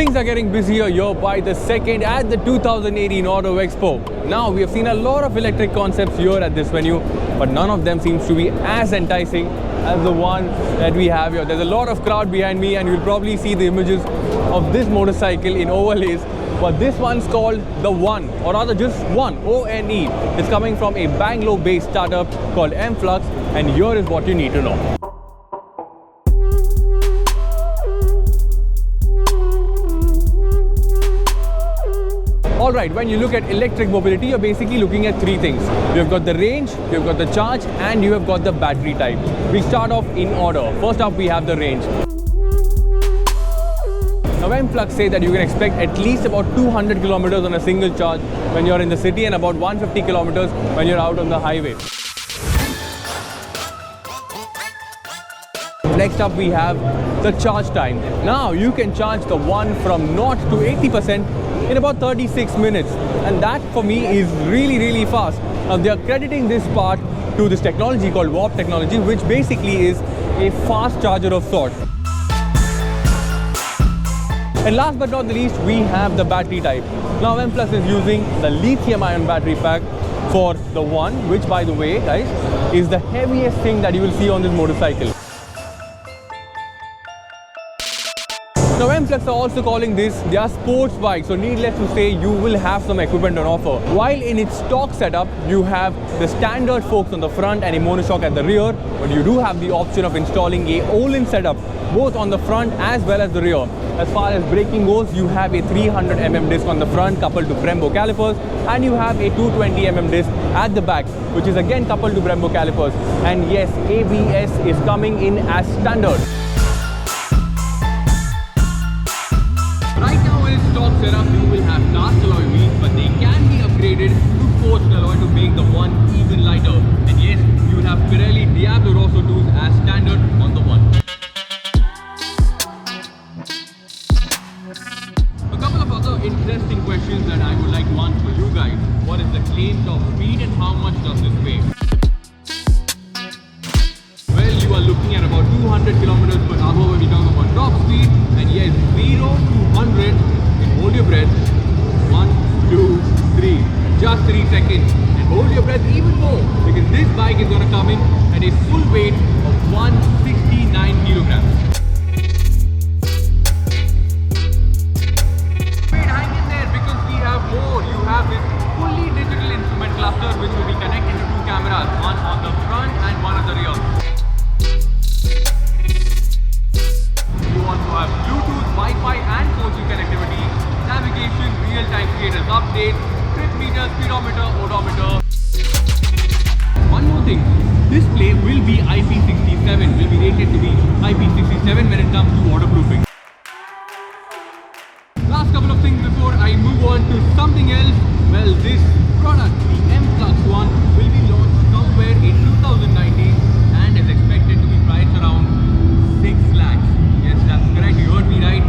Things are getting busier year by the second at the 2018 Auto Expo. Now, we have seen a lot of electric concepts here at this venue, but none of them seems to be as enticing as the one that we have here. There's a lot of crowd behind me, and you'll probably see the images of this motorcycle in Ohlins. But this one's called the One, or rather just One, O-N-E. It's coming from a Bangalore-based startup called Emflux, and here is what you need to know. Alright, when you look at electric mobility, you're basically looking at three things. You've got the range, you've got the charge, and you have got the battery type. We start off in order. First up, we have the range. Now, Emflux say that you can expect at least about 200 kilometers on a single charge when you're in the city and about 150 kilometers when you're out on the highway. Next up, we have the charge time. Now, you can charge the One from 0 to 80% in about 36 minutes, and that for me is really fast. Now, they are crediting this part to this technology called warp technology, which basically is a fast charger of sorts. And last but not the least, we have the battery type. Now, Emflux is using the lithium-ion battery pack for the One, which, by the way, guys, is the heaviest thing that you will see on this motorcycle. Now, Emflux are also calling this their sports bike, so needless to say, you will have some equipment on offer. While in its stock setup, you have the standard forks on the front and a monoshock at the rear, but you do have the option of installing a Ohlins setup, both on the front as well as the rear. As far as braking goes, you have a 300mm disc on the front coupled to Brembo calipers, and you have a 220mm disc at the back, which is again coupled to Brembo calipers. And yes, ABS is coming in as standard. Stock setup, you will have cast alloy wheels, but they can be upgraded to forged alloy to make the One even lighter. And yes, you will have Pirelli Diablo Rosso tools as standard on the One. A couple of other interesting questions that I would like to answer for you guys. What is the claims of speed and how much does this weigh? Well, you are looking at about 200 kilometers per hour when we talk about top speed, and yes, 0 to 100. Hold your breath. 1, 2, 3. Just 3 seconds. And hold your breath even more, because this bike is going to come in at a full weight of 169 kilograms. Wait, hang in there, because we have more. You have this fully digital instrument cluster which will be connected to 2 cameras, one on the front and one on the rear. You also have Bluetooth, Wi-Fi and 4G connectivity, navigation, real-time status update, trip meter, speedometer, odometer. One more thing, this display will be IP67, will be rated to be IP67 when it comes to waterproofing. Last couple of things before I move on to something else. Well, this product, the Emflux One, will be launched somewhere in 2019 and is expected to be priced around 6 lakhs. Yes, that's correct, you heard me right.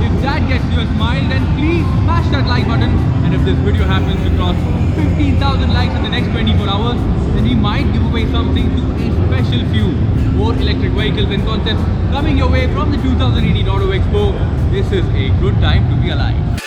If that gets you a smile, then please smash that like button. And if this video happens to cross 15,000 likes in the next 24 hours, then we might give away something to a special few. More electric vehicles and concepts coming your way from the 2018 Auto Expo. This is a good time to be alive.